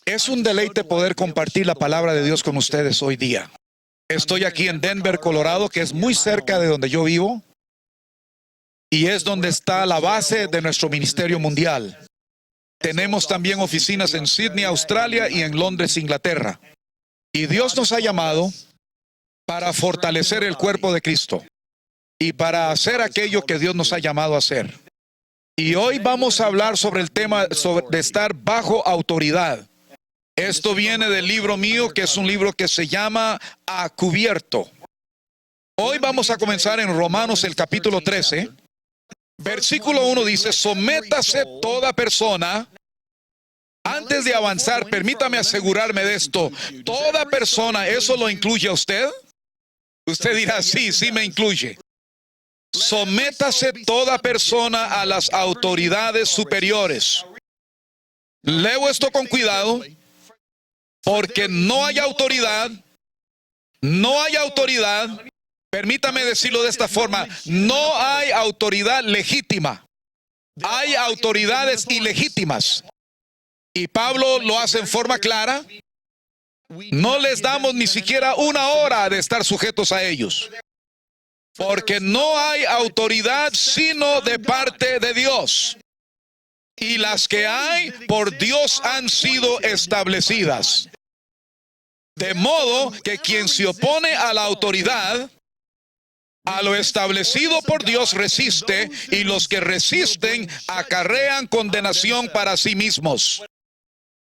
Es un deleite poder compartir la palabra de Dios con ustedes hoy día. Estoy aquí en Denver, Colorado, que es muy cerca de donde yo vivo, y es donde está la base de nuestro ministerio mundial. Tenemos también oficinas en Sydney, Australia, y en Londres, Inglaterra. Y Dios nos ha llamado para fortalecer el cuerpo de Cristo y para hacer aquello que Dios nos ha llamado a hacer. Y hoy vamos a hablar sobre el tema de estar bajo autoridad. Esto viene del libro mío, que es un libro que se llama A Cubierto. Hoy vamos a comenzar en Romanos el capítulo 13. Versículo 1 dice: sométase toda persona. Antes de avanzar, permítame asegurarme de esto. Toda persona, ¿eso lo incluye a usted? Usted dirá, sí me incluye. Sométase toda persona a las autoridades superiores. Leo esto con cuidado, porque no hay autoridad, permítame decirlo de esta forma, no hay autoridad legítima. Hay autoridades ilegítimas. Y Pablo lo hace en forma clara. No les damos ni siquiera una hora de estar sujetos a ellos. Porque no hay autoridad sino de parte de Dios. Y las que hay por Dios han sido establecidas. De modo que quien se opone a la autoridad, a lo establecido por Dios resiste, y los que resisten acarrean condenación para sí mismos.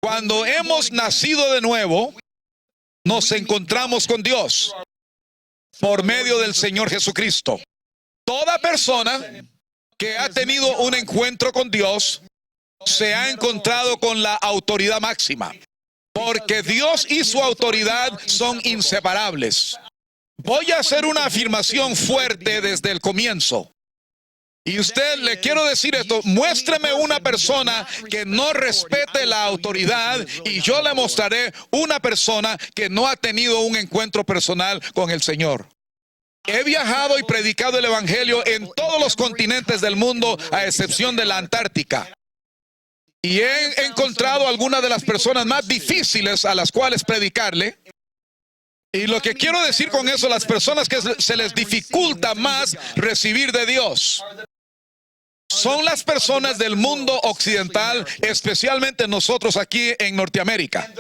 Cuando hemos nacido de nuevo, nos encontramos con Dios por medio del Señor Jesucristo. Toda persona que ha tenido un encuentro con Dios se ha encontrado con la autoridad máxima, porque Dios y su autoridad son inseparables. Voy a hacer una afirmación fuerte desde el comienzo. Y usted, le quiero decir esto: muéstreme una persona que no respete la autoridad y yo le mostraré una persona que no ha tenido un encuentro personal con el Señor. He viajado y predicado el Evangelio en todos los continentes del mundo, a excepción de la Antártica. Y he encontrado algunas de las personas más difíciles a las cuales predicarle. Y lo que quiero decir con eso, las personas que se les dificulta más recibir de Dios, son las personas del mundo occidental, especialmente nosotros aquí en Norteamérica.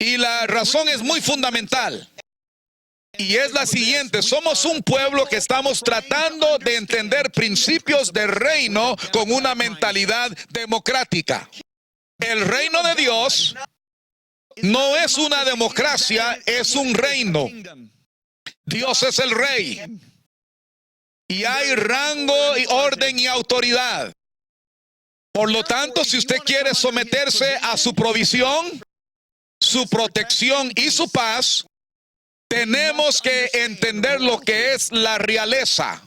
Y la razón es muy fundamental. Y es la siguiente: somos un pueblo que estamos tratando de entender principios de reino con una mentalidad democrática. El reino de Dios no es una democracia, es un reino. Dios es el rey. Y hay rango y orden y autoridad. Por lo tanto, si usted quiere someterse a su provisión, su protección y su paz, tenemos que entender lo que es la realeza.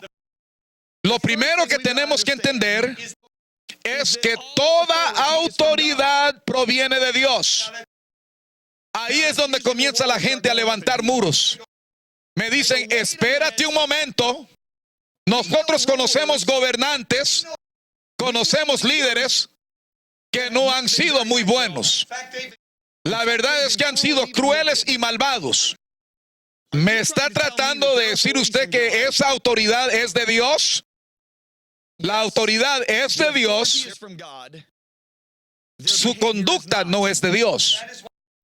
Lo primero que tenemos que entender es que toda autoridad proviene de Dios. Ahí es donde comienza la gente a levantar muros. Me dicen, espérate un momento. Nosotros conocemos gobernantes, conocemos líderes que no han sido muy buenos. La verdad es que han sido crueles y malvados. ¿Me está tratando de decir usted que esa autoridad es de Dios? La autoridad es de Dios. Su conducta no es de Dios.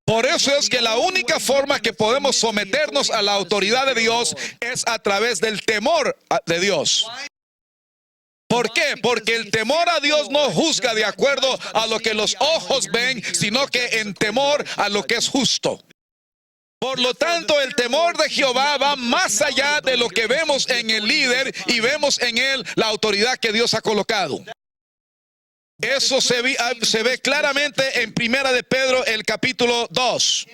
Por eso es que la única forma que podemos someternos a la autoridad de Dios es a través del temor de Dios. ¿Por qué? Porque el temor a Dios no juzga de acuerdo a lo que los ojos ven, sino que en temor a lo que es justo. Por lo tanto, el temor de Jehová va más allá de lo que vemos en el líder y vemos en él la autoridad que Dios ha colocado. Eso se ve claramente en Primera de Pedro, el capítulo 2.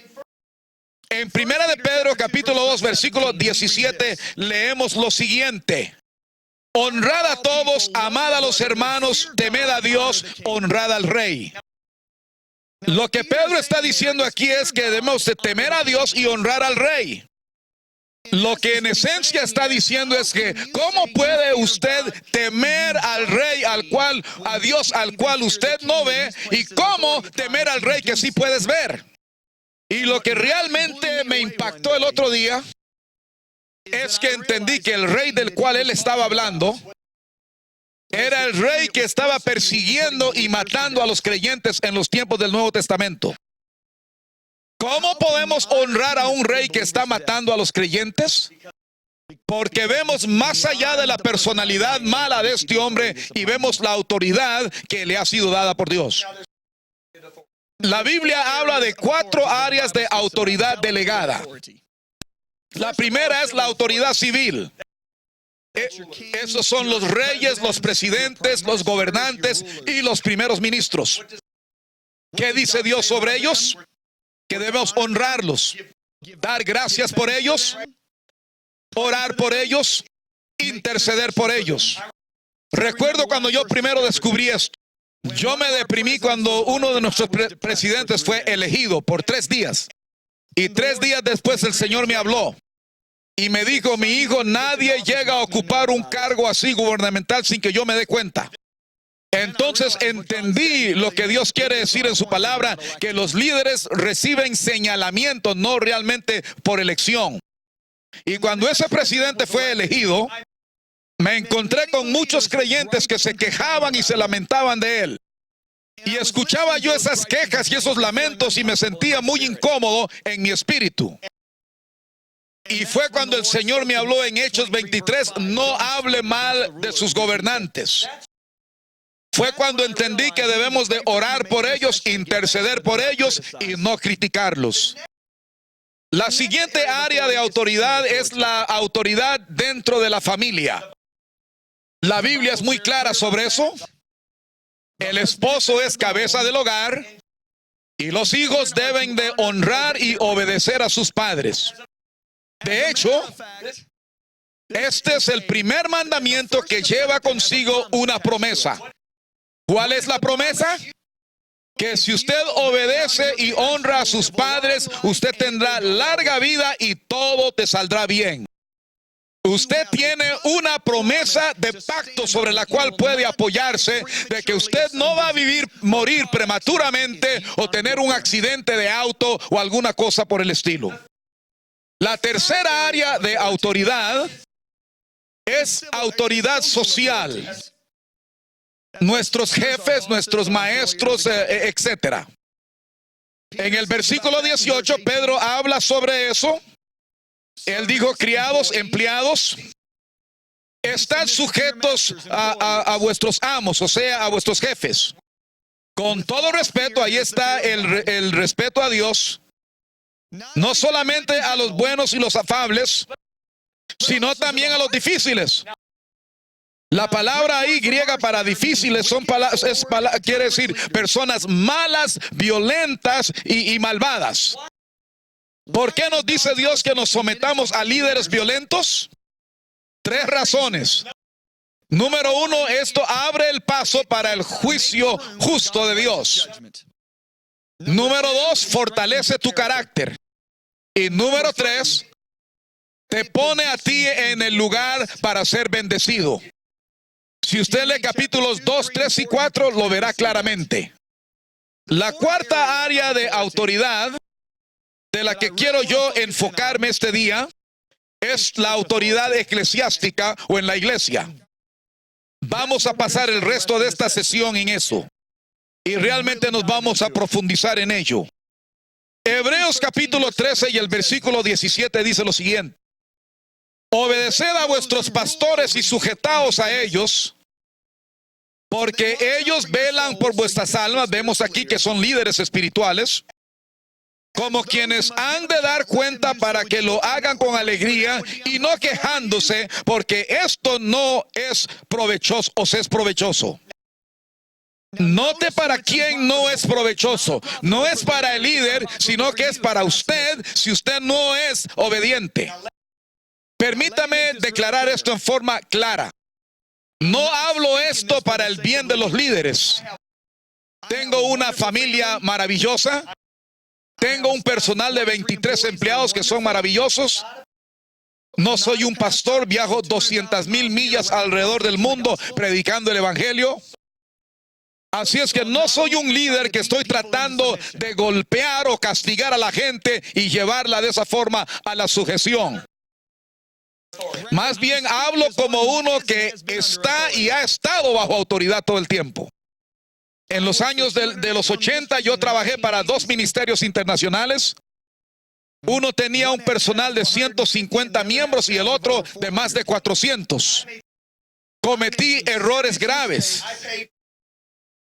En Primera de Pedro, capítulo 2, versículo 17, leemos lo siguiente: honrad a todos, amad a los hermanos, temed a Dios, honrad al rey. Lo que Pedro está diciendo aquí es que debemos de temer a Dios y honrar al rey. Lo que en esencia está diciendo es que ¿cómo puede usted temer al rey a Dios al cual usted no ve, y cómo temer al rey que sí puedes ver? Y lo que realmente me impactó el otro día es que entendí que el rey del cual él estaba hablando era el rey que estaba persiguiendo y matando a los creyentes en los tiempos del Nuevo Testamento. ¿Cómo podemos honrar a un rey que está matando a los creyentes? Porque vemos más allá de la personalidad mala de este hombre y vemos la autoridad que le ha sido dada por Dios. La Biblia habla de 4 áreas de autoridad delegada. La primera es la autoridad civil. Esos son los reyes, los presidentes, los gobernantes y los primeros ministros. ¿Qué dice Dios sobre ellos? Que debemos honrarlos, dar gracias por ellos, orar por ellos, interceder por ellos. Recuerdo cuando yo primero descubrí esto. Yo me deprimí cuando uno de nuestros presidentes fue elegido por 3 días. Y 3 días después el Señor me habló y me dijo: mi hijo, nadie llega a ocupar un cargo así gubernamental sin que yo me dé cuenta. Entonces entendí lo que Dios quiere decir en su palabra, que los líderes reciben señalamiento, no realmente por elección. Y cuando ese presidente fue elegido, me encontré con muchos creyentes que se quejaban y se lamentaban de él. Y escuchaba yo esas quejas y esos lamentos y me sentía muy incómodo en mi espíritu. Y fue cuando el Señor me habló en Hechos 23, no hable mal de sus gobernantes. Fue cuando entendí que debemos de orar por ellos, interceder por ellos y no criticarlos. La siguiente área de autoridad es la autoridad dentro de la familia. La Biblia es muy clara sobre eso. El esposo es cabeza del hogar y los hijos deben de honrar y obedecer a sus padres. De hecho, este es el primer mandamiento que lleva consigo una promesa. ¿Cuál es la promesa? Que si usted obedece y honra a sus padres, usted tendrá larga vida y todo te saldrá bien. Usted tiene una promesa de pacto sobre la cual puede apoyarse, de que usted no va a morir prematuramente o tener un accidente de auto o alguna cosa por el estilo. La tercera área de autoridad es autoridad social. Nuestros jefes, nuestros maestros, etcétera. En el versículo 18, Pedro habla sobre eso. Él dijo: criados, empleados, están sujetos a vuestros amos, o sea, a vuestros jefes. Con todo respeto, ahí está el respeto a Dios. No solamente a los buenos y los afables, sino también a los difíciles. La palabra ahí griega para difíciles quiere decir personas malas, violentas y malvadas. ¿Por qué nos dice Dios que nos sometamos a líderes violentos? 3 razones. Número 1, esto abre el paso para el juicio justo de Dios. Número 2, fortalece tu carácter. Y número 3, te pone a ti en el lugar para ser bendecido. Si usted lee capítulos 2, 3 y 4, lo verá claramente. La cuarta área de autoridad de la que quiero yo enfocarme este día es la autoridad eclesiástica o en la iglesia. Vamos a pasar el resto de esta sesión en eso y realmente nos vamos a profundizar en ello. Hebreos capítulo 13 y el versículo 17 dice lo siguiente: obedeced a vuestros pastores y sujetaos a ellos, porque ellos velan por vuestras almas. Vemos aquí que son líderes espirituales, como quienes han de dar cuenta, para que lo hagan con alegría y no quejándose, porque esto no es provechoso, os es provechoso. Note para quién no es provechoso. No es para el líder, sino que es para usted si usted no es obediente. Permítame declarar esto en forma clara. No hablo esto para el bien de los líderes. Tengo una familia maravillosa. Tengo un personal de 23 empleados que son maravillosos. No soy un pastor, viajo 200,000 millas alrededor del mundo predicando el evangelio. Así es que no soy un líder que estoy tratando de golpear o castigar a la gente y llevarla de esa forma a la sujeción. Más bien hablo como uno que está y ha estado bajo autoridad todo el tiempo. En los años de los 80 yo trabajé para 2 ministerios internacionales. Uno tenía un personal de 150 miembros y el otro de más de 400. Cometí errores graves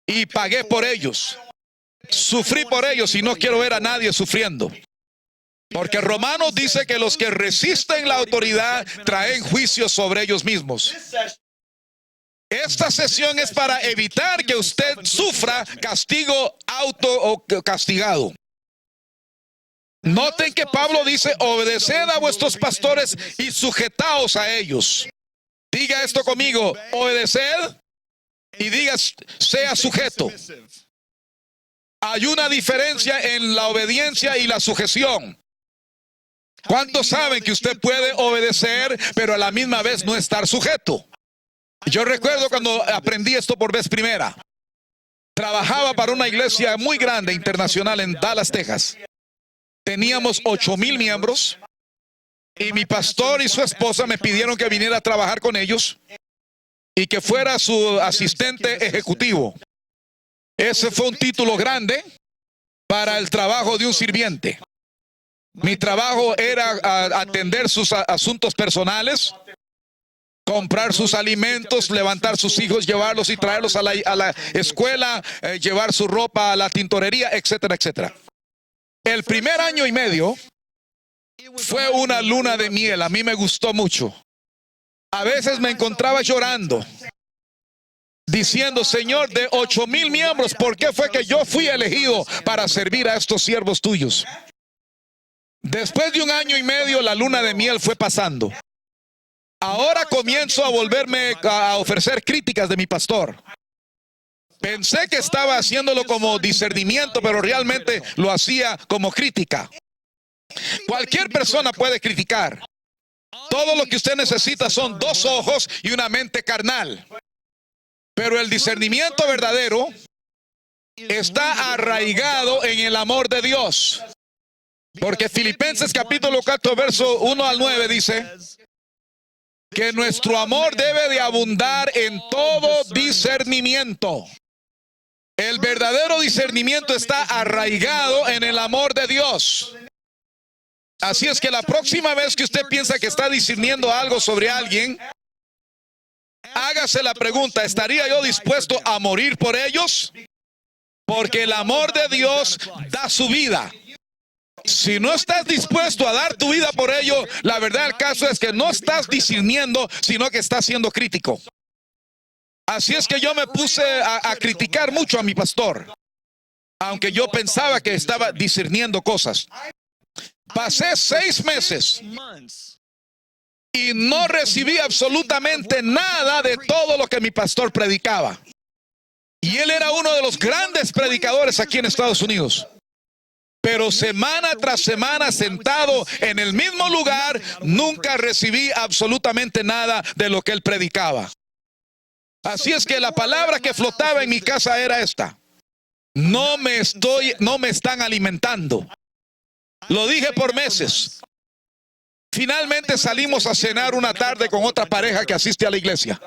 y pagué por ellos. Sufrí por ellos y no quiero ver a nadie sufriendo. Porque Romanos dice que los que resisten la autoridad traen juicios sobre ellos mismos. Esta sesión es para evitar que usted sufra castigo autocastigado. Noten que Pablo dice, obedeced a vuestros pastores y sujetaos a ellos. Diga esto conmigo, obedeced y diga, sea sujeto. Hay una diferencia en la obediencia y la sujeción. ¿Cuántos saben que usted puede obedecer, pero a la misma vez no estar sujeto? Yo recuerdo cuando aprendí esto por vez primera. Trabajaba para una iglesia muy grande, internacional, en Dallas, Texas. Teníamos 8,000 miembros y mi pastor y su esposa me pidieron que viniera a trabajar con ellos y que fuera su asistente ejecutivo. Ese fue un título grande para el trabajo de un sirviente. Mi trabajo era atender sus asuntos personales, comprar sus alimentos, levantar sus hijos, llevarlos y traerlos a la escuela, llevar su ropa a la tintorería, etcétera, etcétera. El primer año y medio fue una luna de miel. A mí me gustó mucho. A veces me encontraba llorando, diciendo, Señor, de 8,000 miembros, ¿por qué fue que yo fui elegido para servir a estos siervos tuyos? Después de un año y medio, la luna de miel fue pasando. Ahora comienzo a volverme a ofrecer críticas de mi pastor. Pensé que estaba haciéndolo como discernimiento, pero realmente lo hacía como crítica. Cualquier persona puede criticar. Todo lo que usted necesita son 2 ojos y una mente carnal. Pero el discernimiento verdadero está arraigado en el amor de Dios. Porque Filipenses capítulo 4, verso 1 al 9 dice que nuestro amor debe de abundar en todo discernimiento. El verdadero discernimiento está arraigado en el amor de Dios. Así es que la próxima vez que usted piensa que está discerniendo algo sobre alguien, hágase la pregunta, ¿estaría yo dispuesto a morir por ellos? Porque el amor de Dios da su vida. Si no estás dispuesto a dar tu vida por ello, la verdad del caso es que no estás discerniendo, sino que estás siendo crítico. Así es que yo me puse a criticar mucho a mi pastor, aunque yo pensaba que estaba discerniendo cosas. Pasé 6 meses y no recibí absolutamente nada de todo lo que mi pastor predicaba. Y él era uno de los grandes predicadores aquí en Estados Unidos. Pero semana tras semana, sentado en el mismo lugar, nunca recibí absolutamente nada de lo que él predicaba. Así es que la palabra que flotaba en mi casa era esta: no me están alimentando. Lo dije por meses. Finalmente salimos a cenar una tarde con otra pareja que asiste a la iglesia.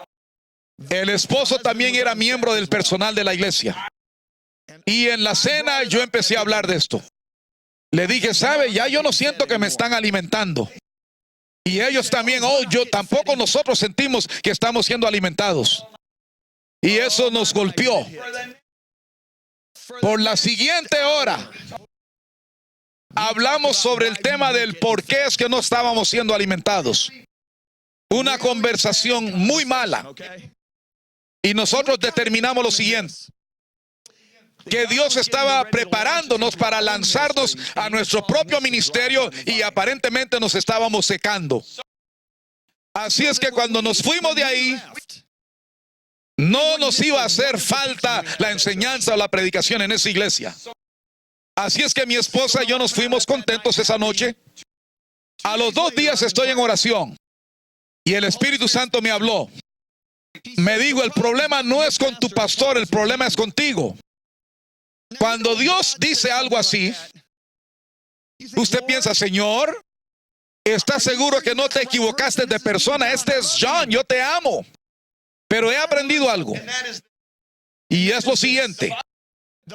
El esposo también era miembro del personal de la iglesia. Y en la cena yo empecé a hablar de esto. Le dije, ¿sabe? Ya yo no siento que me están alimentando. Y ellos también, tampoco nosotros sentimos que estamos siendo alimentados. Y eso nos golpeó. Por la siguiente hora, hablamos sobre el tema del por qué es que no estábamos siendo alimentados. Una conversación muy mala. Y nosotros determinamos lo siguiente: que Dios estaba preparándonos para lanzarnos a nuestro propio ministerio y aparentemente nos estábamos secando. Así es que cuando nos fuimos de ahí, no nos iba a hacer falta la enseñanza o la predicación en esa iglesia. Así es que mi esposa y yo nos fuimos contentos esa noche A los 2 días estoy en oración y el Espíritu Santo me habló. Me dijo, el problema no es con tu pastor, el problema es contigo. Cuando Dios dice algo así, usted piensa, Señor, ¿estás seguro que no te equivocaste de persona? Este es John, yo te amo. Pero he aprendido algo. Y es lo siguiente.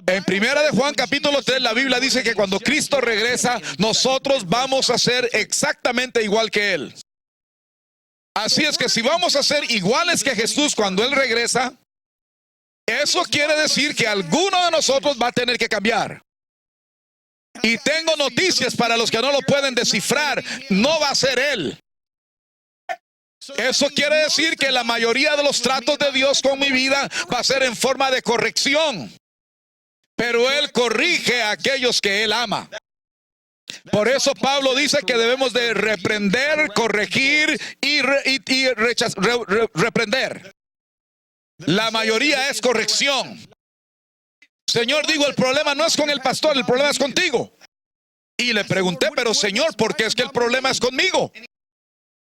En 1 de Juan capítulo 3 la Biblia dice que cuando Cristo regresa, nosotros vamos a ser exactamente igual que Él. Así es que si vamos a ser iguales que Jesús cuando Él regresa, eso quiere decir que alguno de nosotros va a tener que cambiar. Y tengo noticias para los que no lo pueden descifrar. No va a ser Él. Eso quiere decir que la mayoría de los tratos de Dios con mi vida va a ser en forma de corrección. Pero Él corrige a aquellos que Él ama. Por eso Pablo dice que debemos de reprender, corregir y reprender. La mayoría es corrección. Señor, digo, el problema no es con el pastor, el problema es contigo. Y le pregunté, pero Señor, ¿por qué es que el problema es conmigo?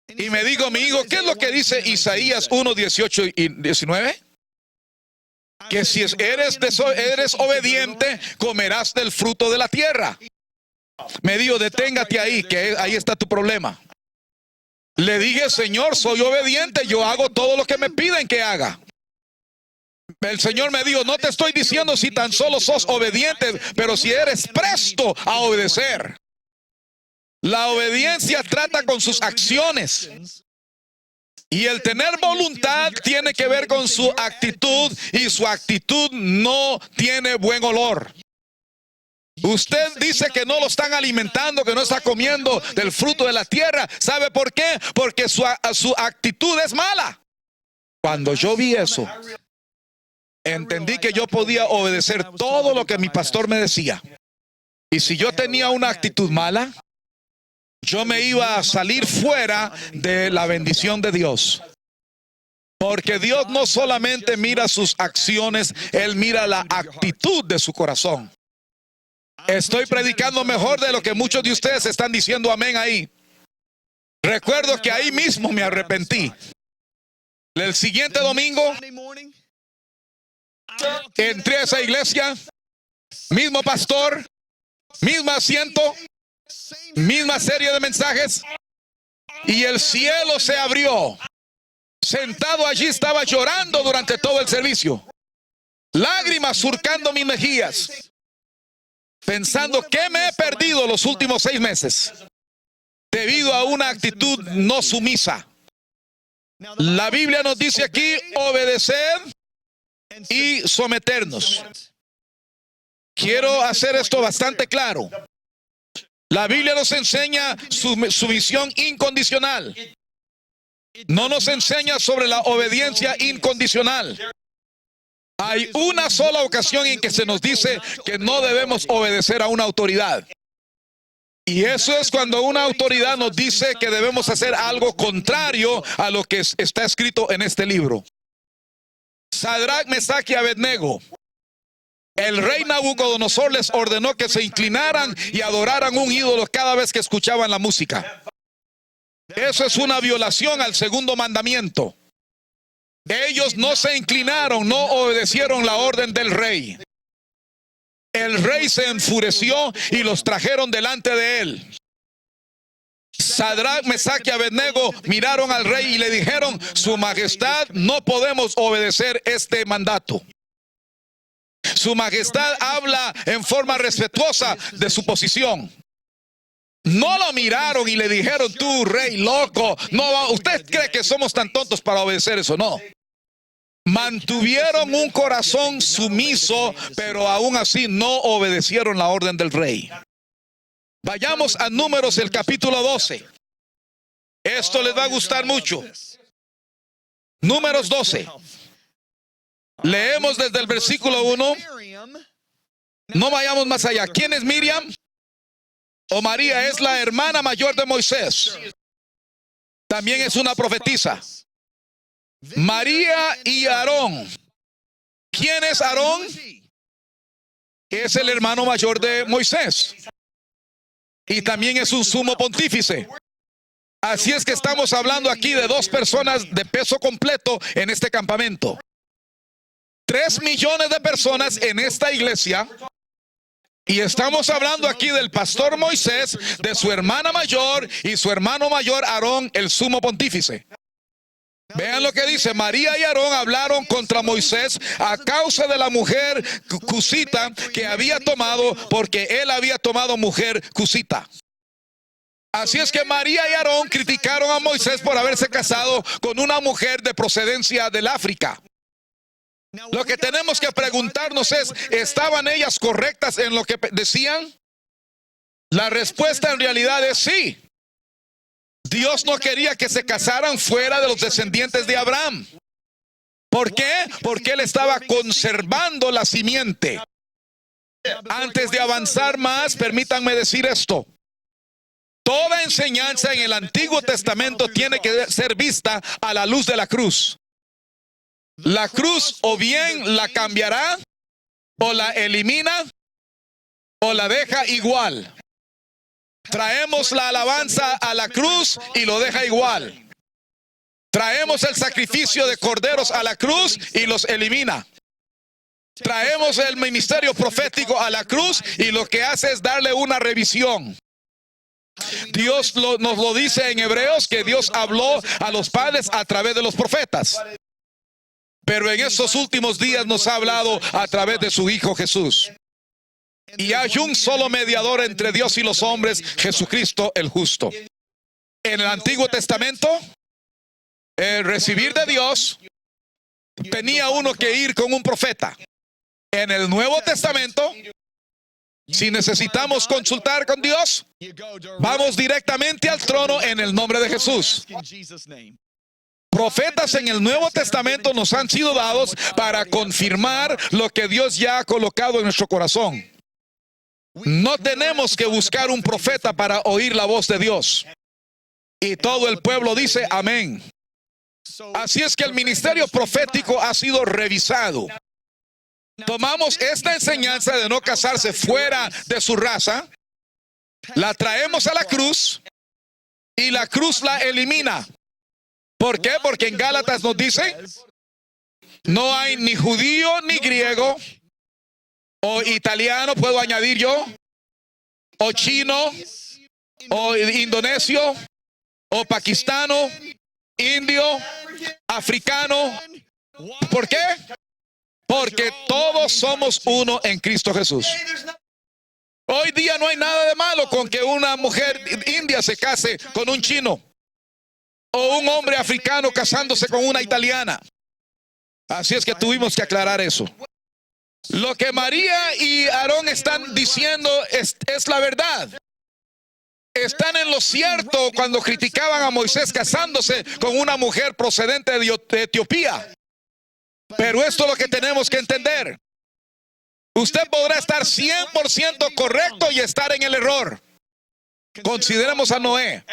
Y me dijo mi hijo, ¿qué es lo que dice Isaías 1, 18 y 19? Que si eres obediente, comerás del fruto de la tierra. Me dijo, deténgate ahí, que ahí está tu problema. Le dije, Señor, soy obediente, yo hago todo lo que me piden que haga. El Señor me dijo, no te estoy diciendo si tan solo sos obediente, pero si eres presto a obedecer. La obediencia trata con sus acciones. Y el tener voluntad tiene que ver con su actitud, y su actitud no tiene buen olor. Usted dice que no lo están alimentando, que no está comiendo del fruto de la tierra. ¿Sabe por qué? Porque su actitud es mala. Cuando yo vi eso, entendí que yo podía obedecer todo lo que mi pastor me decía. Y si yo tenía una actitud mala, yo me iba a salir fuera de la bendición de Dios. Porque Dios no solamente mira sus acciones, Él mira la actitud de su corazón. Estoy predicando mejor de lo que muchos de ustedes están diciendo amén ahí. Recuerdo que ahí mismo me arrepentí. El siguiente domingo entré a esa iglesia, mismo pastor, mismo asiento, misma serie de mensajes, y el cielo se abrió. Sentado allí estaba llorando durante todo el servicio, lágrimas surcando mis mejillas, pensando que me he perdido los últimos 6 meses debido a una actitud no sumisa. La Biblia nos dice aquí, obedecer y someternos. Quiero hacer esto bastante claro. La Biblia nos enseña sumisión incondicional. No nos enseña sobre la obediencia incondicional. Hay una sola ocasión en que se nos dice que no debemos obedecer a una autoridad. Y eso es cuando una autoridad nos dice que debemos hacer algo contrario a lo que está escrito en este libro. Sadrach, Mesach y Abednego. El rey Nabucodonosor les ordenó que se inclinaran y adoraran un ídolo cada vez que escuchaban la música. Eso es una violación al segundo mandamiento. Ellos no se inclinaron, no obedecieron la orden del rey. El rey se enfureció y los trajeron delante de él. Sadrach, Mesach y Abednego miraron al rey y le dijeron, Su Majestad, no podemos obedecer este mandato. Su Majestad habla en forma respetuosa de su posición. No lo miraron y le dijeron, tú rey loco, no, ¿usted cree que somos tan tontos para obedecer eso? No. Mantuvieron un corazón sumiso, pero aún así no obedecieron la orden del rey. Vayamos a Números, el capítulo 12. Esto les va a gustar mucho. Números 12. Leemos desde el versículo 1. No vayamos más allá. ¿Quién es Miriam? O María es la hermana mayor de Moisés. También es una profetisa. María y Aarón. ¿Quién es Aarón? Es el hermano mayor de Moisés. Y también es un sumo pontífice. Así es que estamos hablando aquí de dos personas de peso completo en este campamento. 3 millones de personas en esta iglesia. Y estamos hablando aquí del pastor Moisés, de su hermana mayor y su hermano mayor Aarón, el sumo pontífice. Vean lo que dice: María y Aarón hablaron contra Moisés a causa de la mujer cusita que había tomado, porque él había tomado mujer cusita. Así es que María y Aarón criticaron a Moisés por haberse casado con una mujer de procedencia del África. Lo que tenemos que preguntarnos es: ¿estaban ellas correctas en lo que decían? La respuesta en realidad es sí. Dios no quería que se casaran fuera de los descendientes de Abraham. ¿Por qué? Porque él estaba conservando la simiente. Antes de avanzar más, permítanme decir esto. Toda enseñanza en el Antiguo Testamento tiene que ser vista a la luz de la cruz. La cruz o bien la cambiará, o la elimina, o la deja igual. Traemos la alabanza a la cruz y lo deja igual. Traemos el sacrificio de corderos a la cruz y los elimina. Traemos el ministerio profético a la cruz y lo que hace es darle una revisión. Dios nos lo dice en Hebreos, que Dios habló a los padres a través de los profetas. Pero en estos últimos días nos ha hablado a través de su Hijo Jesús. Y hay un solo mediador entre Dios y los hombres, Jesucristo el justo. En el Antiguo Testamento, el recibir de Dios, tenía uno que ir con un profeta. En el Nuevo Testamento, si necesitamos consultar con Dios, vamos directamente al trono en el nombre de Jesús. Profetas en el Nuevo Testamento nos han sido dados para confirmar lo que Dios ya ha colocado en nuestro corazón. No tenemos que buscar un profeta para oír la voz de Dios. Y todo el pueblo dice amén. Así es que el ministerio profético ha sido revisado. Tomamos esta enseñanza de no casarse fuera de su raza, la traemos a la cruz y la cruz la elimina. ¿Por qué? Porque en Gálatas nos dice: no hay ni judío ni griego, o italiano, puedo añadir yo, o chino, o indonesio, o paquistano, indio, africano. ¿Por qué? Porque todos somos uno en Cristo Jesús. Hoy día no hay nada de malo con que una mujer india se case con un chino, o un hombre africano casándose con una italiana. Así es que tuvimos que aclarar eso. Lo que María y Aarón están diciendo es la verdad. Están en lo cierto cuando criticaban a Moisés casándose con una mujer procedente de Etiopía. Pero esto es lo que tenemos que entender. Usted podrá estar 100% correcto y estar en el error. Consideremos a Noé.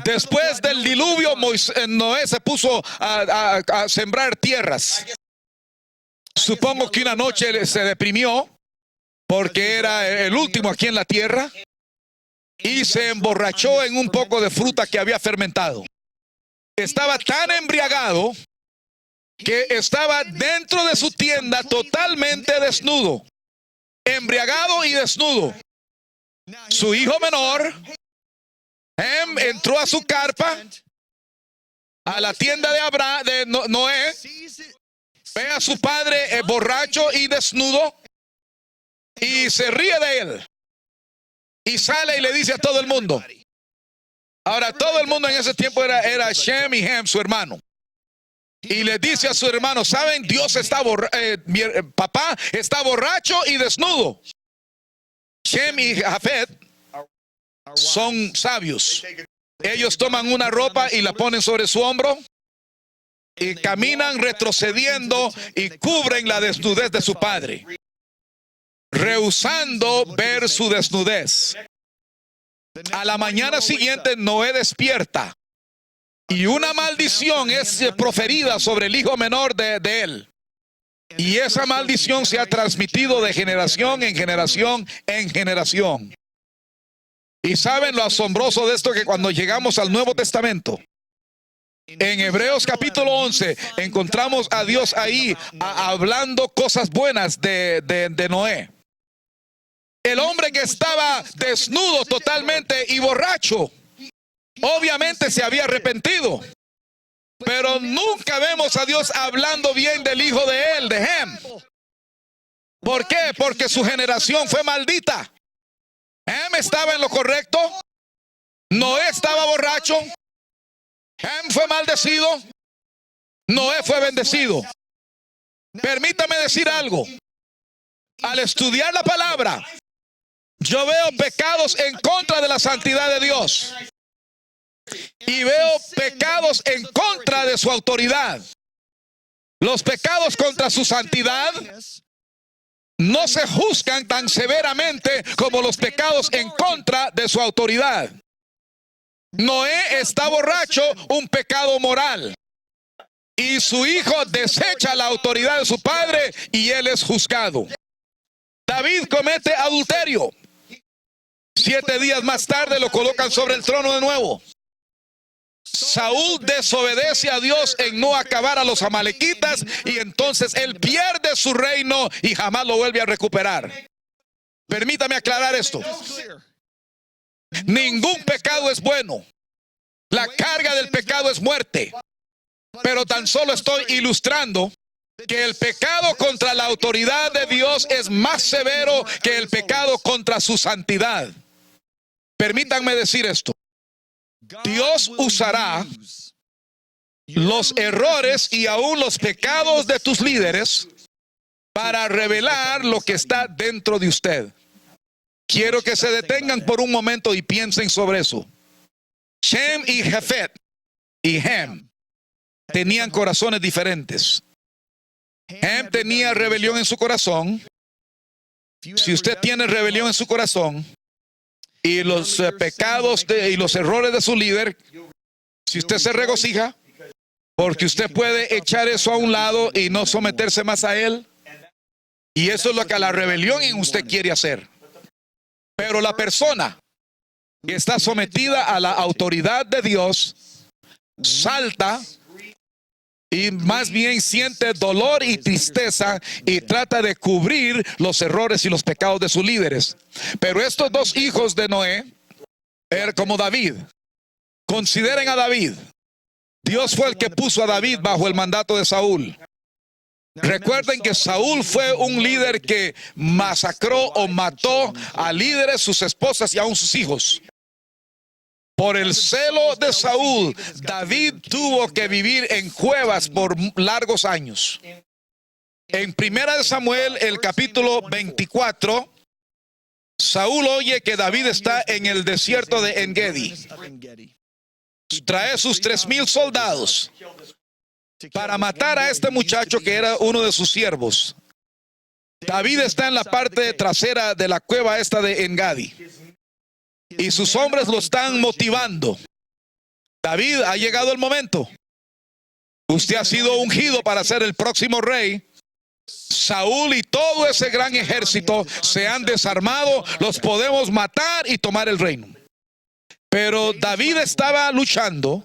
Después del diluvio, Noé se puso a sembrar tierras. Supongo que una noche se deprimió porque era el último aquí en la tierra y se emborrachó en un poco de fruta que había fermentado. Estaba tan embriagado que estaba dentro de su tienda totalmente desnudo, embriagado y desnudo. Su hijo menor entró a su carpa, a la tienda de Noé, ve a su padre borracho y desnudo y se ríe de él y sale y le dice a todo el mundo. Ahora, todo el mundo en ese tiempo era Shem y Ham, su hermano. Y le dice a su hermano: ¿saben? Dios está mi papá está borracho y desnudo. Shem y Jafet son sabios. Ellos toman una ropa y la ponen sobre su hombro y caminan retrocediendo y cubren la desnudez de su padre, rehusando ver su desnudez. A la mañana siguiente, Noé despierta y una maldición es proferida sobre el hijo menor de él. Y esa maldición se ha transmitido de generación en generación en generación. Y saben lo asombroso de esto, que cuando llegamos al Nuevo Testamento, en Hebreos capítulo 11, encontramos a Dios ahí hablando cosas buenas de Noé. El hombre que estaba desnudo totalmente y borracho, obviamente se había arrepentido. Pero nunca vemos a Dios hablando bien del hijo de él, de Hem. ¿Por qué? Porque su generación fue maldita. Hem estaba en lo correcto. Noé estaba borracho. Hem fue maldecido. Noé fue bendecido. Permítame decir algo. Al estudiar la palabra, yo veo pecados en contra de la santidad de Dios. Y veo pecados en contra de su autoridad. Los pecados contra su santidad no se juzgan tan severamente como los pecados en contra de su autoridad. Noé está borracho, un pecado moral. Y su hijo desecha la autoridad de su padre y él es juzgado. David comete adulterio. 7 días más tarde lo colocan sobre el trono de nuevo. Saúl desobedece a Dios en no acabar a los amalequitas y entonces él pierde su reino y jamás lo vuelve a recuperar. Permítame aclarar esto. Ningún pecado es bueno. La carga del pecado es muerte. Pero tan solo estoy ilustrando que el pecado contra la autoridad de Dios es más severo que el pecado contra su santidad. Permítanme decir esto. Dios usará los errores y aún los pecados de tus líderes para revelar lo que está dentro de usted. Quiero que se detengan por un momento y piensen sobre eso. Shem y Jafet y Hem tenían corazones diferentes. Hem tenía rebelión en su corazón. Si usted tiene rebelión en su corazón y los pecados y los errores de su líder, si usted se regocija, porque usted puede echar eso a un lado y no someterse más a él. Y eso es lo que la rebelión en usted quiere hacer. Pero la persona que está sometida a la autoridad de Dios salta y más bien siente dolor y tristeza y trata de cubrir los errores y los pecados de sus líderes. Pero estos dos hijos de Noé, como David, consideren a David. Dios fue el que puso a David bajo el mandato de Saúl. Recuerden que Saúl fue un líder que masacró o mató a líderes, sus esposas y aún sus hijos. Por el celo de Saúl, David tuvo que vivir en cuevas por largos años. En 1 Samuel, el capítulo 24, Saúl oye que David está en el desierto de En-Gedi. Trae sus 3,000 soldados para matar a este muchacho que era uno de sus siervos. David está en la parte trasera de la cueva esta de En-Gedi. Y sus hombres lo están motivando. David, ha llegado el momento. Usted ha sido ungido para ser el próximo rey. Saúl y todo ese gran ejército se han desarmado. Los podemos matar y tomar el reino. Pero David estaba luchando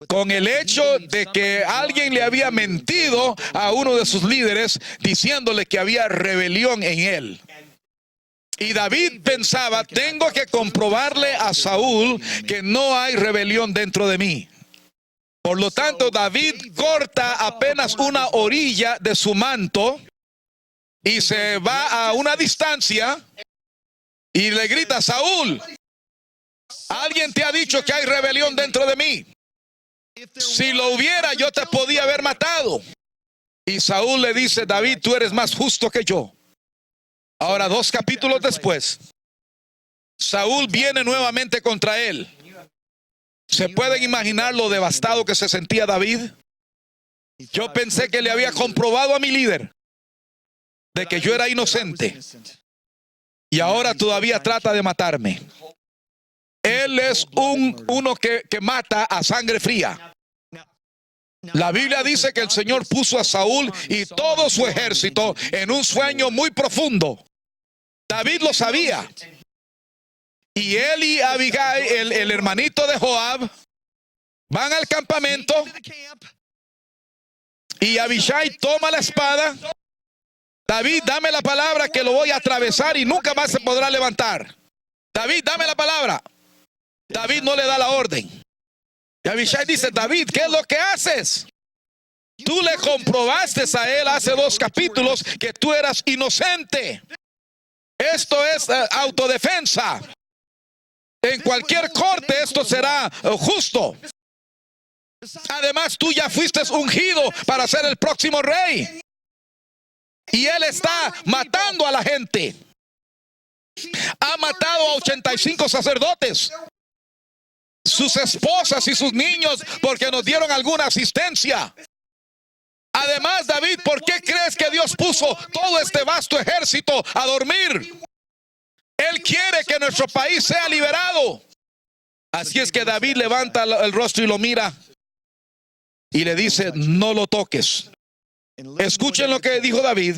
con el hecho de que alguien le había mentido a uno de sus líderes diciéndole que había rebelión en él. Y David pensaba, tengo que comprobarle a Saúl que no hay rebelión dentro de mí. Por lo tanto, David corta apenas una orilla de su manto y se va a una distancia y le grita, Saúl, alguien te ha dicho que hay rebelión dentro de mí. Si lo hubiera, yo te podía haber matado. Y Saúl le dice, David, tú eres más justo que yo. Ahora, 2 capítulos después, Saúl viene nuevamente contra él. ¿Se pueden imaginar lo devastado que se sentía David? Yo pensé que le había comprobado a mi líder de que yo era inocente y ahora todavía trata de matarme. Él es uno que mata a sangre fría. La Biblia dice que el Señor puso a Saúl y todo su ejército en un sueño muy profundo. David lo sabía. Y él y Abigail, el hermanito de Joab, van al campamento. Y Abishai toma la espada. David, dame la palabra que lo voy a atravesar y nunca más se podrá levantar. David, dame la palabra. David no le da la orden. Y Abishai dice, David, ¿qué es lo que haces? Tú le comprobaste a él hace 2 capítulos que tú eras inocente. Esto es autodefensa. En cualquier corte esto será justo. Además, tú ya fuiste ungido para ser el próximo rey. Y él está matando a la gente. Ha matado a 85 sacerdotes, sus esposas y sus niños, porque nos dieron alguna asistencia. Además, David, ¿por qué crees que Dios puso todo este vasto ejército a dormir? Él quiere que nuestro país sea liberado. Así es que David levanta el rostro y lo mira y le dice, no lo toques. Escuchen lo que dijo David.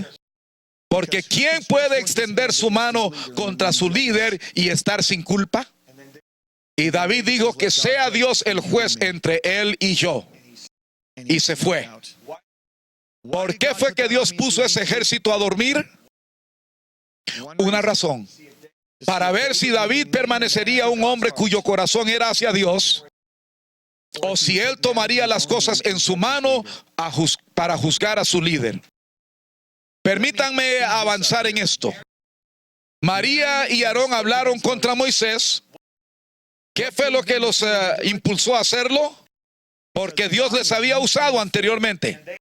Porque ¿quién puede extender su mano contra su líder y estar sin culpa? Y David dijo que sea Dios el juez entre él y yo. Y se fue. ¿Por qué fue que Dios puso ese ejército a dormir? Una razón. Para ver si David permanecería un hombre cuyo corazón era hacia Dios, o si él tomaría las cosas en su mano para juzgar a su líder. Permítanme avanzar en esto. María y Aarón hablaron contra Moisés. ¿Qué fue lo que los impulsó a hacerlo? Porque Dios les había usado anteriormente.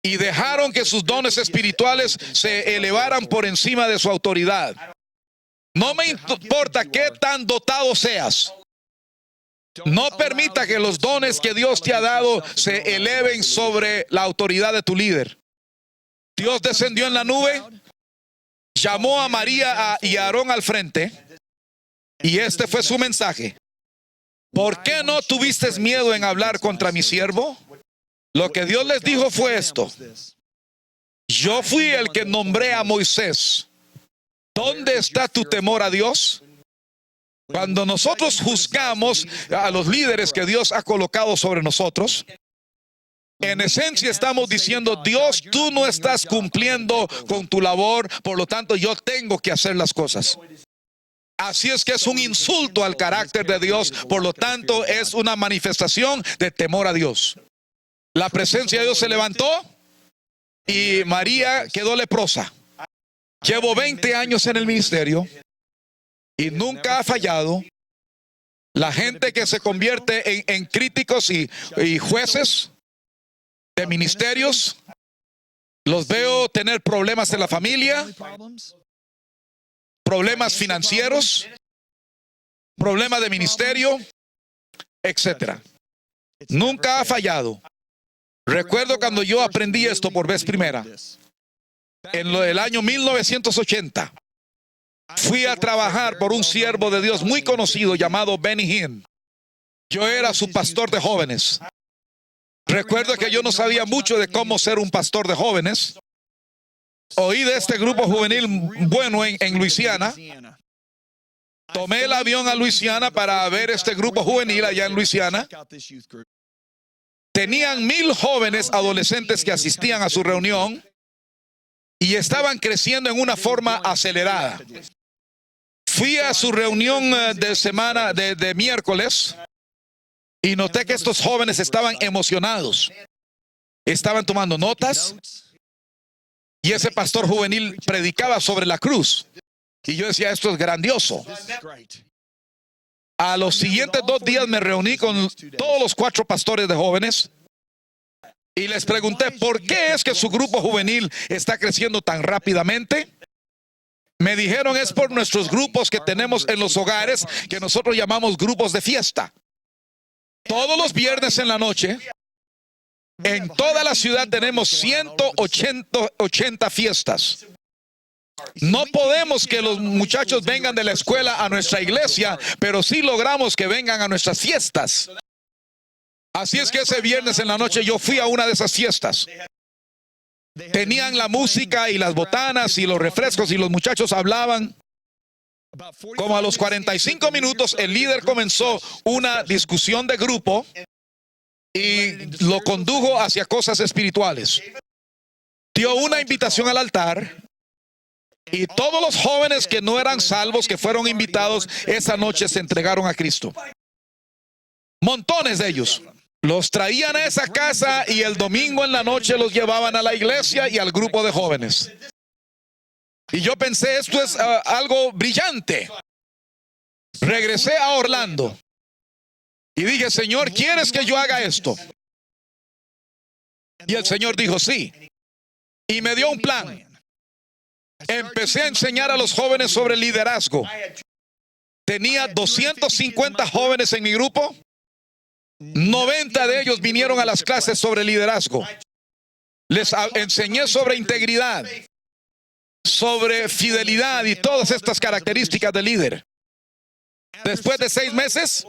Y dejaron que sus dones espirituales se elevaran por encima de su autoridad. No me importa qué tan dotado seas. No permita que los dones que Dios te ha dado se eleven sobre la autoridad de tu líder. Dios descendió en la nube, llamó a María y a Aarón al frente, y este fue su mensaje. ¿Por qué no tuviste miedo en hablar contra mi siervo? Lo que Dios les dijo fue esto. Yo fui el que nombré a Moisés. ¿Dónde está tu temor a Dios? Cuando nosotros juzgamos a los líderes que Dios ha colocado sobre nosotros, en esencia estamos diciendo, Dios, tú no estás cumpliendo con tu labor, por lo tanto yo tengo que hacer las cosas. Así es que es un insulto al carácter de Dios, por lo tanto es una manifestación de temor a Dios. La presencia de Dios se levantó y María quedó leprosa. Llevo 20 años en el ministerio y nunca ha fallado. La gente que se convierte en críticos y jueces de ministerios, los veo tener problemas en la familia, problemas financieros, problemas de ministerio, etcétera. Nunca ha fallado. Recuerdo cuando yo aprendí esto por vez primera. En el año 1980, fui a trabajar por un siervo de Dios muy conocido llamado Benny Hinn. Yo era su pastor de jóvenes. Recuerdo que yo no sabía mucho de cómo ser un pastor de jóvenes. Oí de este grupo juvenil bueno en Luisiana. Tomé el avión a Luisiana para ver este grupo juvenil allá en Luisiana. Tenían 1000 jóvenes adolescentes que asistían a su reunión y estaban creciendo en una forma acelerada. Fui a su reunión de semana de miércoles y noté que estos jóvenes estaban emocionados. Estaban tomando notas y ese pastor juvenil predicaba sobre la cruz. Y yo decía, esto es grandioso. A los siguientes 2 días me reuní con todos los 4 pastores de jóvenes y les pregunté, ¿por qué es que su grupo juvenil está creciendo tan rápidamente? Me dijeron, es por nuestros grupos que tenemos en los hogares, que nosotros llamamos grupos de fiesta. Todos los viernes en la noche, en toda la ciudad tenemos 180 fiestas. No podemos que los muchachos vengan de la escuela a nuestra iglesia, pero sí logramos que vengan a nuestras fiestas. Así es que ese viernes en la noche yo fui a una de esas fiestas. Tenían la música y las botanas y los refrescos y los muchachos hablaban. Como a los 45 minutos, el líder comenzó una discusión de grupo y lo condujo hacia cosas espirituales. Dio una invitación al altar y todos los jóvenes que no eran salvos, que fueron invitados, esa noche se entregaron a Cristo. Montones de ellos. Los traían a esa casa y el domingo en la noche los llevaban a la iglesia y al grupo de jóvenes. Y yo pensé, esto es algo brillante. Regresé a Orlando y dije, Señor, ¿quieres que yo haga esto? Y el Señor dijo, sí. Y me dio un plan. Empecé a enseñar a los jóvenes sobre liderazgo. Tenía 250 jóvenes en mi grupo. 90 de ellos vinieron a las clases sobre liderazgo. Les enseñé sobre integridad, sobre fidelidad y todas estas características de líder. Después de 6 meses,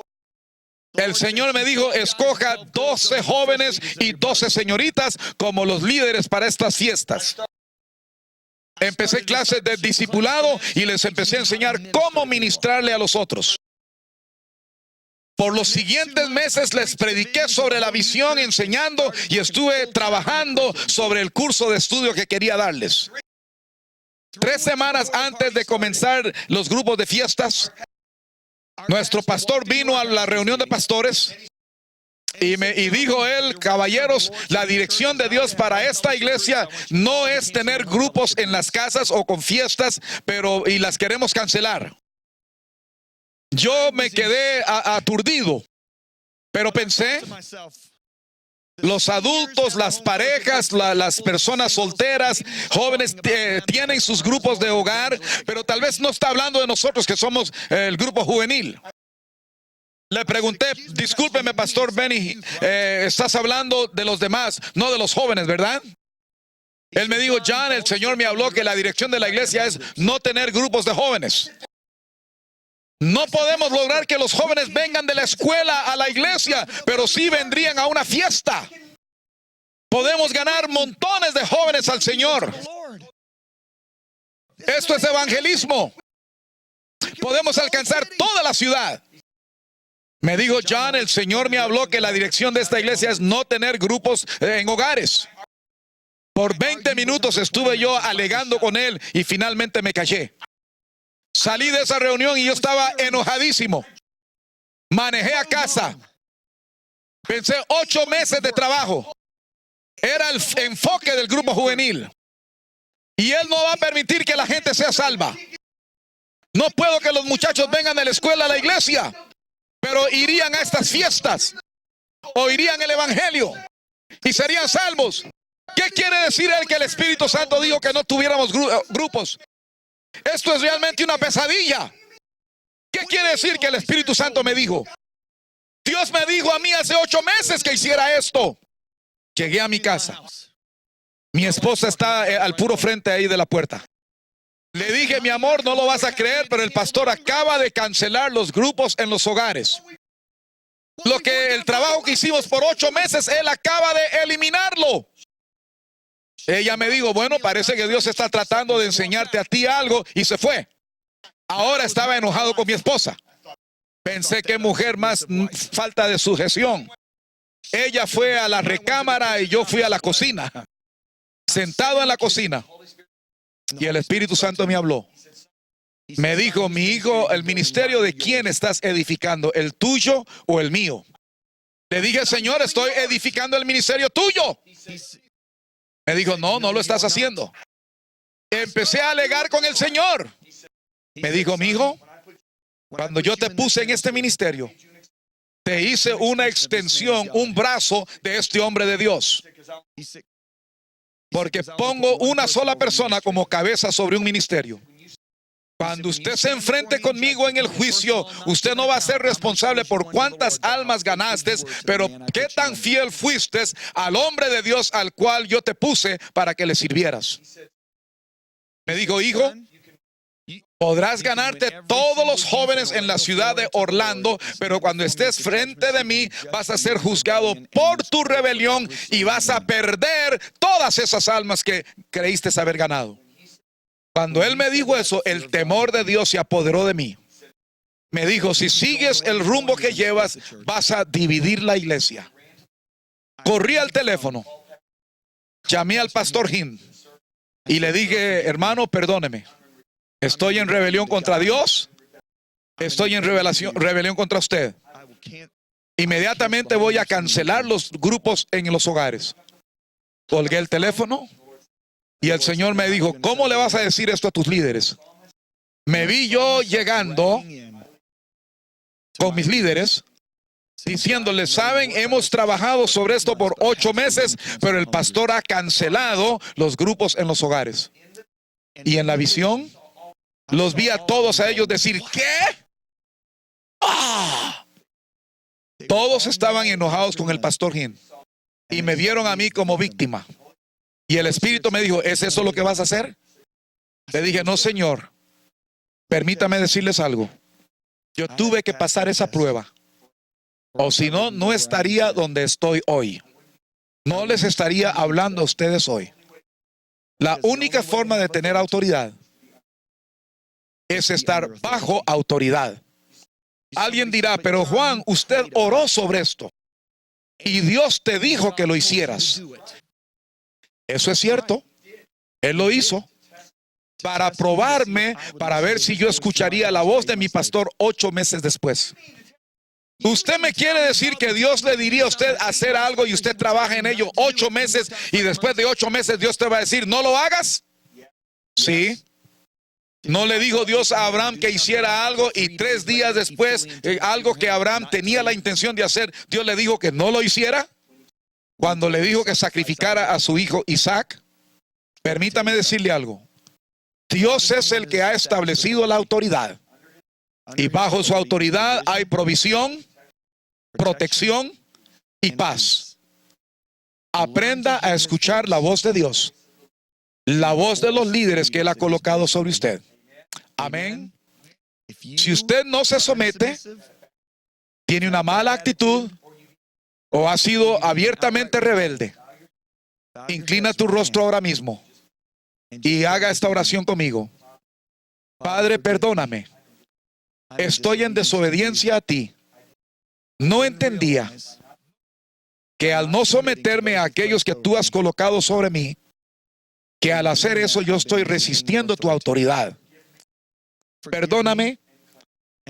el Señor me dijo, escoja 12 jóvenes y 12 señoritas como los líderes para estas fiestas. Empecé clases de discipulado y les empecé a enseñar cómo ministrarle a los otros. Por los siguientes meses les prediqué sobre la visión, enseñando, y estuve trabajando sobre el curso de estudio que quería darles. 3 semanas antes de comenzar los grupos de fiestas, nuestro pastor vino a la reunión de pastores y dijo él, caballeros, la dirección de Dios para esta iglesia no es tener grupos en las casas o con fiestas, y las queremos cancelar. Yo me quedé aturdido, pero pensé, los adultos, las parejas, las personas solteras, jóvenes, tienen sus grupos de hogar, pero tal vez no está hablando de nosotros que somos el grupo juvenil. Le pregunté, discúlpeme, pastor Benny, estás hablando de los demás, no de los jóvenes, ¿verdad? Él me dijo, John, el Señor me habló que la dirección de la iglesia es no tener grupos de jóvenes. No podemos lograr que los jóvenes vengan de la escuela a la iglesia, pero sí vendrían a una fiesta. Podemos ganar montones de jóvenes al Señor. Esto es evangelismo. Podemos alcanzar toda la ciudad. Me dijo, John, el Señor me habló que la dirección de esta iglesia es no tener grupos en hogares. Por 20 minutos estuve yo alegando con él y finalmente me callé. Salí de esa reunión y yo estaba enojadísimo. Manejé a casa. Pensé 8 meses de trabajo. Era el enfoque del grupo juvenil. Y él no va a permitir que la gente sea salva. No puedo que los muchachos vengan de la escuela a la iglesia, pero irían a estas fiestas, oirían el evangelio y serían salvos. ¿Qué quiere decir él que el Espíritu Santo dijo que no tuviéramos grupos? Esto es realmente una pesadilla. ¿Qué quiere decir que el Espíritu Santo me dijo? Dios me dijo a mí hace 8 meses que hiciera esto. Llegué a mi casa. Mi esposa está al puro frente ahí de la puerta. Le dije, mi amor, no lo vas a creer, pero el pastor acaba de cancelar los grupos en los hogares. El trabajo que hicimos por 8 meses, él acaba de eliminarlo. Ella me dijo, bueno, parece que Dios está tratando de enseñarte a ti algo, y se fue. Ahora estaba enojado con mi esposa. Pensé, qué mujer más falta de sujeción. Ella fue a la recámara y yo fui a la cocina. Sentado en la cocina. Y el Espíritu Santo me habló. Me dijo, mi hijo, ¿el ministerio de quién estás edificando? ¿El tuyo o el mío? Le dije, Señor, estoy edificando el ministerio tuyo. Me dijo, no lo estás haciendo. Empecé a alegar con el Señor. Me dijo, mi hijo, cuando yo te puse en este ministerio, te hice una extensión, un brazo de este hombre de Dios. Porque pongo una sola persona como cabeza sobre un ministerio. Cuando usted se enfrente conmigo en el juicio, usted no va a ser responsable por cuántas almas ganaste, pero qué tan fiel fuiste al hombre de Dios al cual yo te puse para que le sirvieras. Me dijo, hijo, podrás ganarte todos los jóvenes en la ciudad de Orlando, pero cuando estés frente de mí vas a ser juzgado por tu rebelión y vas a perder todas esas almas que creíste haber ganado. Cuando él me dijo eso, el temor de Dios se apoderó de mí. Me dijo, si sigues el rumbo que llevas, vas a dividir la iglesia. Corrí al teléfono, llamé al pastor Jim y le dije, hermano, perdóneme. Estoy en rebelión contra Dios. Estoy en rebelión contra usted. Inmediatamente voy a cancelar los grupos en los hogares. Colgué el teléfono y el Señor me dijo, ¿cómo le vas a decir esto a tus líderes? Me vi yo llegando con mis líderes, diciéndoles, saben, hemos trabajado sobre esto por 8 meses, pero el pastor ha cancelado los grupos en los hogares. Y en la visión, los vi a todos a ellos decir, ¿qué? ¡Ah! Todos estaban enojados con el pastor Jim y me vieron a mí como víctima. Y el Espíritu me dijo, ¿es eso lo que vas a hacer? Le dije, no, Señor, permítame decirles algo. Yo tuve que pasar esa prueba. O si no, no estaría donde estoy hoy. No les estaría hablando a ustedes hoy. La única forma de tener autoridad es estar bajo autoridad. Alguien dirá, pero Juan, usted oró sobre esto y Dios te dijo que lo hicieras. Eso es cierto. Él lo hizo para probarme, para ver si yo escucharía la voz de mi pastor 8 meses después. ¿Usted me quiere decir que Dios le diría a usted hacer algo y usted trabaja en ello 8 meses y después de 8 meses Dios te va a decir, no lo hagas? Sí. ¿No le dijo Dios a Abraham que hiciera algo y 3 días después, algo que Abraham tenía la intención de hacer, Dios le dijo que no lo hiciera? Cuando le dijo que sacrificara a su hijo Isaac. Permítame decirle algo. Dios es el que ha establecido la autoridad. Y bajo su autoridad hay provisión, protección y paz. Aprenda a escuchar la voz de Dios. La voz de los líderes que Él ha colocado sobre usted. Amén. Si usted no se somete, tiene una mala actitud o ha sido abiertamente rebelde, inclina tu rostro ahora mismo y haga esta oración conmigo. Padre, perdóname. Estoy en desobediencia a ti. No entendía que al no someterme a aquellos que tú has colocado sobre mí, que al hacer eso yo estoy resistiendo tu autoridad. Perdóname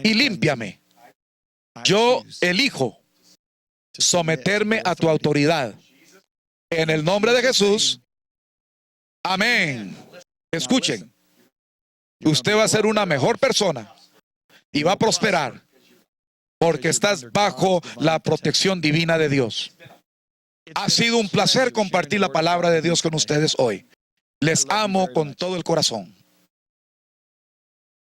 y límpiame. Yo elijo someterme a tu autoridad. En el nombre de Jesús. Amén. Escuchen. Usted va a ser una mejor persona y va a prosperar porque estás bajo la protección divina de Dios. Ha sido un placer compartir la palabra de Dios con ustedes hoy. Les amo con todo el corazón.